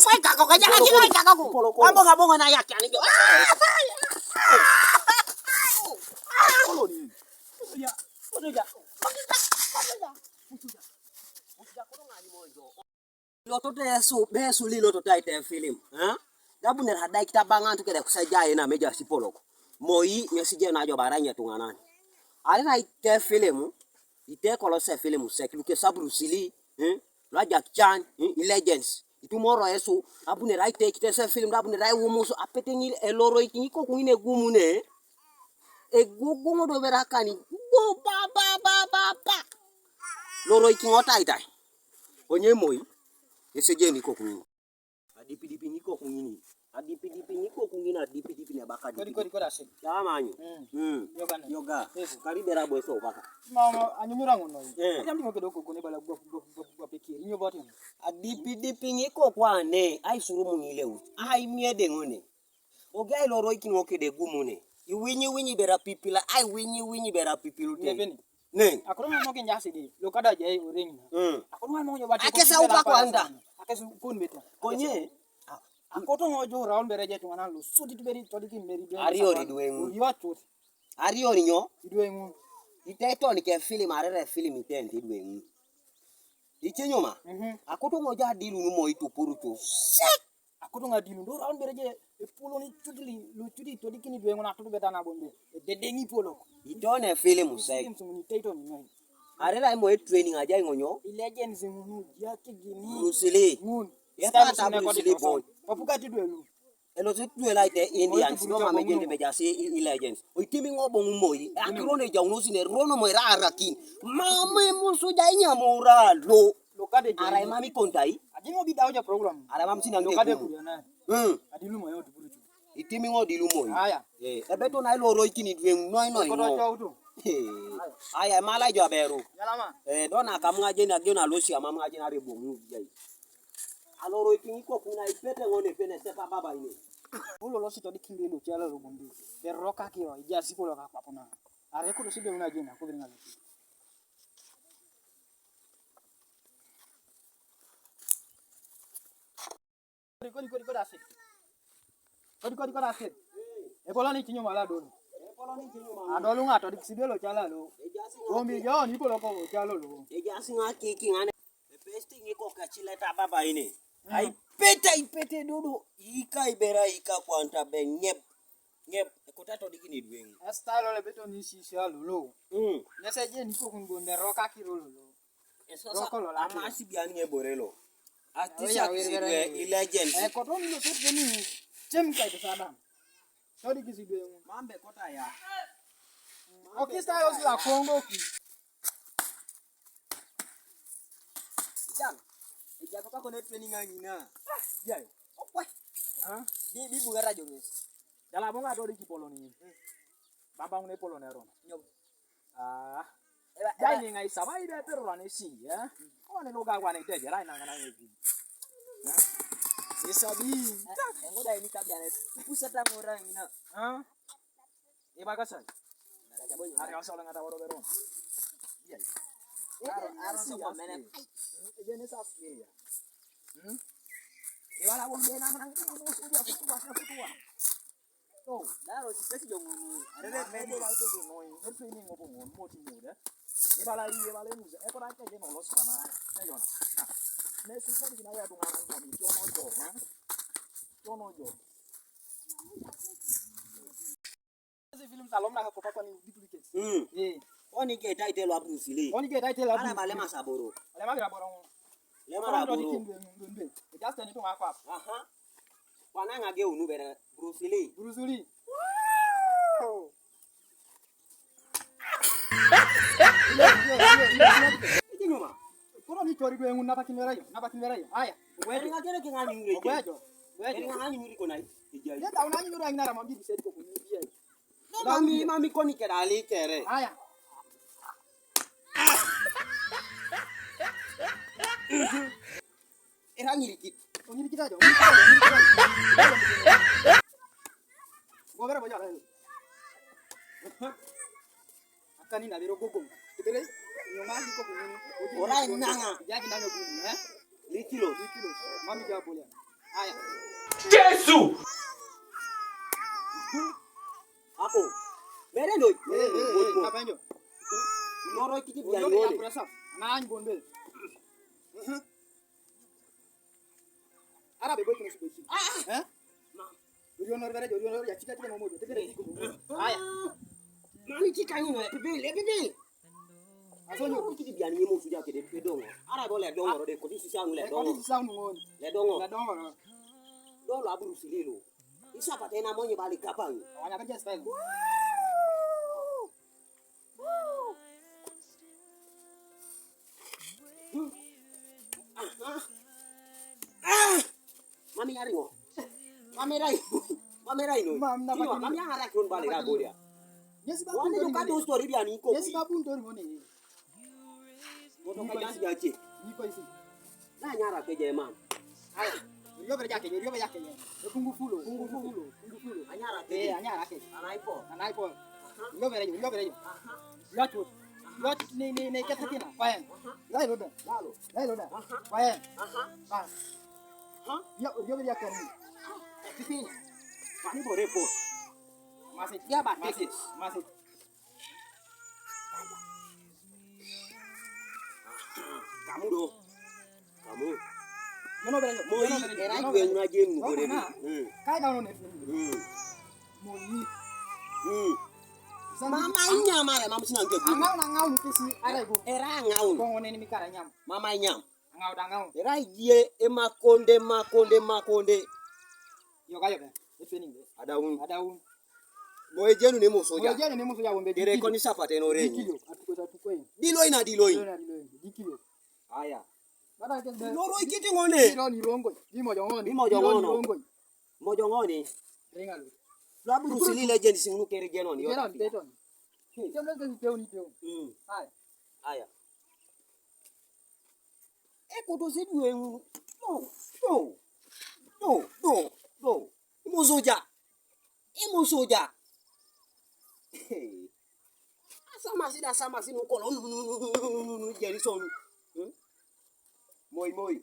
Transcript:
Fai kako kaja lagi lagi kako. Kamu kamu ngana yak yani. Koloni. Ya, udah ya. Loto te su li loto tai te film, ha? Dabu ner hadai kita bangan tu kede kusaja ina meja sipoloko. Moi nyesije na jo baranya tunganan. Ali na ite film, ite kolose film seklu ke sabru sili, la Jack Chan, Legends. Itu moro eso, abu ner ite kite se film dabu ner ai wumuso apete ngil eloro ikini ko kuine gumune. E gugu do berakani. Go ba. Loro ikingota itai. Onye moi eseje ni ko kuni. Adipi ni ko kuni. Adipi ni ko kuni na adipi ne baka di. Kodi asik. Ya manyu. Yoga. Kari bera boso baka. Mama anyumura ngono. Jambi ngokedo ko kuni bala gwa pekiri. Nyo botin. Adipi ni ko kwane ai suru mungile u. Ai miede ngone. Ogai loro ikingokede gumune. Iwinyi bera pipila ai winyi bera pipilu te. Ne. Akurunga mo kinjasi di. Lokada jai uring. Akurunga mo nyobati. Akesa upa kwanda. Akesu kun beta. Konye. Akoto ngojo raul bereje tungana lu. Sudi tiberi todiki meri. Ariori duengu. Yo chut. Ariori nyo. Duengu. Iteto ni ke film arere film itenti duengu. Ichenyoma. Akoto ngojo adilu numo itupuru tu. Sek. Akoto ngadilu ndo raul bereje pulo ni chudili lu chudi todiki ni duengu na tutu beta na bombe. Dedengi polo. Itone film sek. Film sumuni teto ni ngai. Arela mo training aja ngonyo. Legends ngunu dia kigini. Bruce Lee. Ngun. Yata ta Bruce Lee boy. Papuka ti duelu. Elo tu duela ite Indians no ma mejende bejasi Legends. O itimi ngobo ngumoi. Akirone ja unosi ne rono mo era arakin. Mama musu ja nyamura lo. Lokade ara mami kontai. Adimo bi dawo ja program. Ara mam sinang lokade kuriana. Adilu mo yo tuburu. Itimi ngodilu mo. Aya. Ebeto na ilo ro ikini dueng noi. Kodo chawtu. Aya mala jo beru. Yalama. Dona kamwa je na gena losi amama je na rebo mu jai. Aloro ikini ko kuna ipete ngone pene sepa baba ini. Ulo losi to dikinde lo chala lo bombi. Der roka ki o ijasi ko lo ka papona. Are ko sibe una jena ko bringa. Kodi asik. Kodi asik. E bola ni kinyo mala do. Adolu ngato dikisibe lo chala lo. Bombi jo ni ko lo ko chala lo. Ejasi ngaki kingane. The best thing iko kachileta baba ini. Ai pete dudu ika ibera ika kwanta be nyep ekotato dikini dueng. Style le beto ni shisha lolo. Nese je ni ko kungonde roka ki lolo. Roko lo amasi biani ngeborelo. Atisha kisidwe Legends. Koto ni lo tete ni chem kai sadam. Sodi kisidwe mambe kota ya. Okay style os la kongo ki. Ija papa kone training ngina. Jai. Okwe. Di bugara jomis. Dala bonga do di polo ni. Baba ngene polo nero. Nyob. Jai ni ngai sabai de pero la nesi, ya. Ko ne no ga wa ne te jara na ngana ngi. Yesabi. Engo dai ni tabia ne. Pusata ngora ngina. E bagasa. Ari asal ngata woro beron. Jai. Aron so mene. Ejene sa ya. Iwala wong de nang udah futua. Oh, daro sipesi jongu. Arele mede wa to do noi. Erto ini ngopo ngon moti muda. Iwala ni. E kora ke no los kana. Ne yon. Ne sisa di na ya dunga nang ni tono jo. Ese film salom na ko papa ni duplicate. Oni ke title wa Bruce Lee. Ala malema saboro. Lema gira borong. Lema raboro. Just ni to akwa. Wana ngage unu bere Bruce Lee. Inyuma. Koro ni chori gwe nguna pakinwera yo. Aya. Weri ngagere ke ngani ngire. Wejo. Weri ngani ngiri ko nai. Ijai. Ya tauna ni ngura ngina mambi biseti ko kuni biye. Mami koni kera ali kere. Aya. Era ngirikit. Ngirikit aja. Gobera boja lain. Akani na biro gogo. Kidere nyoma ndiko kunini. Ora nanga. Yaji nanga kunini, 3 kilos. Mami ja bolia. Haya. Yesu! Hapo. Mere ndo. Apa njo? Loro kiti Ndio biani ya wole. kurasa. Anaanyi bonde. Ara bebo kino subeshi. Eh? Uriona ya chika chika moja. Tekele siku. Haya. Mami chika yunga pipi. Asonyo kiti biani yemo suja ke de dongo. Ara bo le dongo de ko disi sangu le dongo. Kodi sound ngoni. Le dongo. La dongo. Dolo aburu sililo. Isa patena monye bali kapangu. Wana kaja style. Mami yari ngo. Mami rai no. Mami ara kron bali ra bodia. Yes babu. Wani yo kato story biani ko. Yes babu ndori ngoni. Moto kajansi gache. Niko isi. Na nyara ke je man. Haya. Ndio bere yake. Kungu fulo. Anyara ke. Anyara ke. Anaipo. Anaipo. Ndio bere yo. Yacho. Yacho ni kata kina. Paen. Lai loda. Paen. Ba. Ndio bere yake. Pipi. Pani bore po. Masih. Dia batik. Masih. Kamu do. Kamu. Nono bere yo. Moi era gue ngaje ngore ni. Kai daun ni. Moi. Mama inya mare mam sinang ke bu. Ngau ni kesi ara go. Era ngau. Bongo ni mikara nyam. Mama inya. Ngau da ngau. Era ye e makonde. Yo kayo be. Training be. Adaun. Moe jenu ni mo soja. Moja ni musu ya wombe. Dire ko ni sapate no re. Dikilo. Atuko. Diloi. Dikilo. Aya. Bada ke be. Loro ikiti ngone. Ni rongo. Ni moja ngoni. Mojo ngoni. Rengalo. Labu rusili legend singunu kere genon yo. Teton. Kemle ke teu. Hai. Aya. E ko to sidu en. No. Imo soja. Sama sinu kolo. Jerison. Moi.